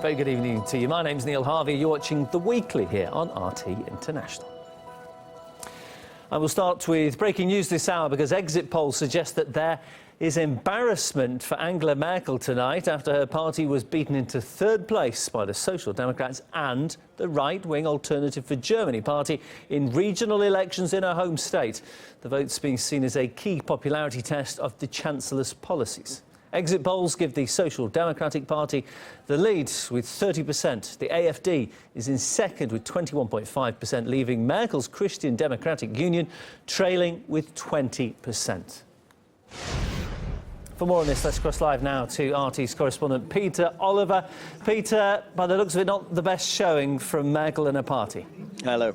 Very good evening to you. My name's Neil Harvey. You're watching The Weekly here on RT International. I will start with breaking news this hour because exit polls suggest that there is embarrassment for Angela Merkel tonight after her party was beaten into third place by the Social Democrats and the right-wing Alternative for Germany party in regional elections in her home state. The vote's being seen as a key popularity test of the Chancellor's policies. Exit polls give the Social Democratic Party the lead with 30%. The AfD is in second with 21.5%, leaving Merkel's Christian Democratic Union trailing with 20%. For more on this, let's cross live now to RT's correspondent Peter Oliver. Peter, by the looks of it, not the best showing from Merkel and her party. Hello.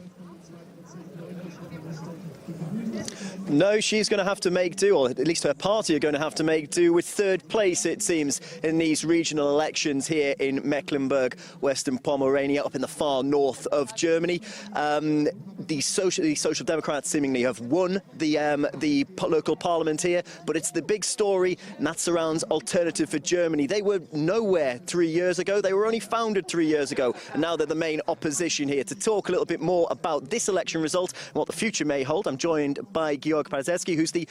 No, she's going to have to make do, or at least her party are going to have to make do with third place, it seems, in these regional elections here in Mecklenburg, Western Pomerania, up in the far north of Germany. The Social Democrats seemingly have won the local parliament here, but it's the big story, and that's around Alternative for Germany. They were nowhere 3 years ago. They were only founded 3 years ago, and now they're the main opposition here. To talk a little bit more about this election result and what the future may hold, I'm joined by Georg Paderewski, who's the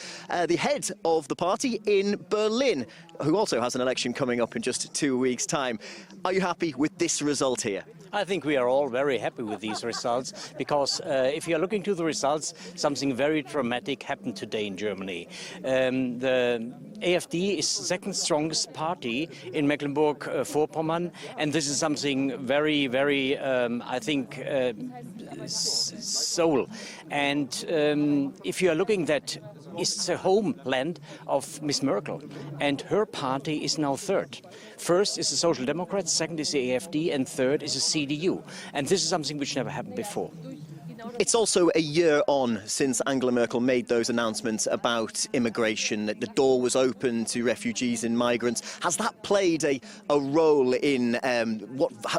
head of the party in Berlin, who also has an election coming up in just 2 weeks' time. Are you happy with this result here? I think we are all very happy with these results because if you are looking to the results, something very dramatic happened today in Germany. The AfD is the second strongest party in Mecklenburg-Vorpommern, and this is something very, very, I think, soul. And if you are looking that it's the homeland of Miss Merkel, and her party is now third. First is the Social Democrats, second is the AfD, and third is the CDU. And this is something which never happened before. It's also a year on since Angela Merkel made those announcements about immigration, that the door was open to refugees and migrants. Has that played a role in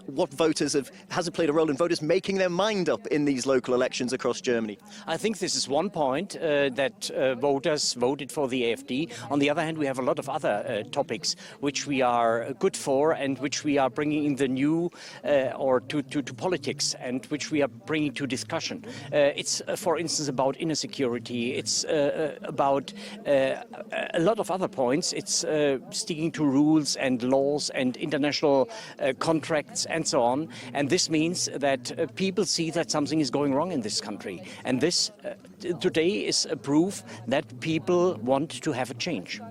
what voters have? Has it played a role in voters making their mind up in these local elections across Germany? I think this is one point that voters voted for the AfD. On the other hand, we have a lot of other topics which we are good for and which we are bringing in the new or to politics and which we are bringing to discussion. It's, for instance, about inner security. It's about a lot of other points. It's sticking to rules and laws and international contracts and so on. And this means that people see that something is going wrong in this country. And this today is a proof that people want to have a change.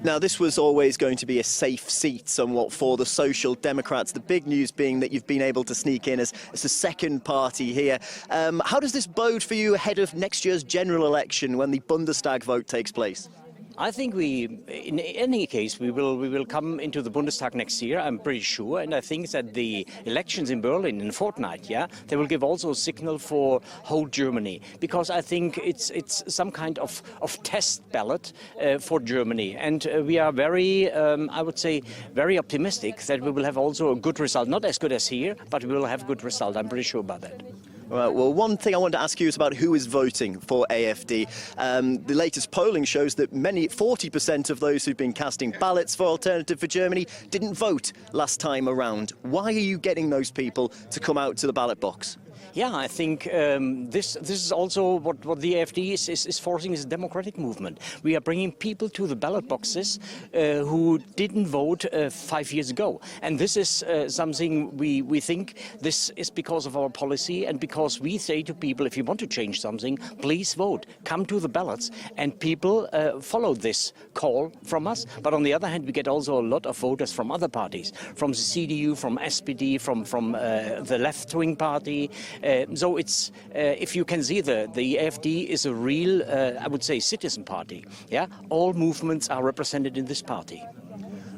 Now, this was always going to be a safe seat somewhat for the Social Democrats, the big news being that you've been able to sneak in as the second party here. How does this bode for you ahead of next year's general election when the Bundestag vote takes place? I think in any case, we will come into the Bundestag next year, I'm pretty sure. And I think that the elections in Berlin in a fortnight, they will give also a signal for whole Germany. Because I think it's some kind of test ballot for Germany. And we are very, I would say, very optimistic that we will have also a good result. Not as good as here, but we will have a good result. I'm pretty sure about that. Right, well, one thing I wanted to ask you is about who is voting for AfD. The latest polling shows that 40% of those who've been casting ballots for Alternative for Germany didn't vote last time around. Why are you getting those people to come out to the ballot box? Yeah, I think this is also what the AfD is forcing is a democratic movement. We are bringing people to the ballot boxes who didn't vote 5 years ago. And this is something we think this is because of our policy and because we say to people, if you want to change something, please vote. Come to the ballots. And people follow this call from us. But on the other hand, we get also a lot of voters from other parties, from the CDU, from SPD, from the left-wing party. So it's, if you can see, the AfD is a real, I would say, citizen party. Yeah, all movements are represented in this party.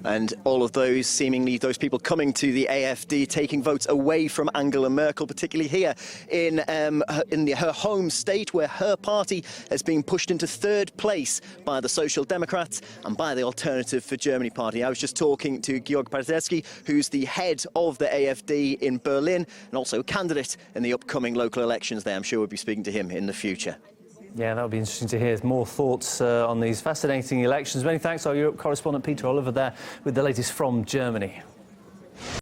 And all of those, seemingly, those people coming to the AfD, taking votes away from Angela Merkel, particularly here in her home state, where her party has been pushed into third place by the Social Democrats and by the Alternative for Germany party. I was just talking to Georg Paderewski, who's the head of the AfD in Berlin and also a candidate in the upcoming local elections there. I'm sure we'll be speaking to him in the future. Yeah, that'll be interesting to hear more thoughts on these fascinating elections. Many thanks, our Europe correspondent Peter Oliver there with the latest from Germany.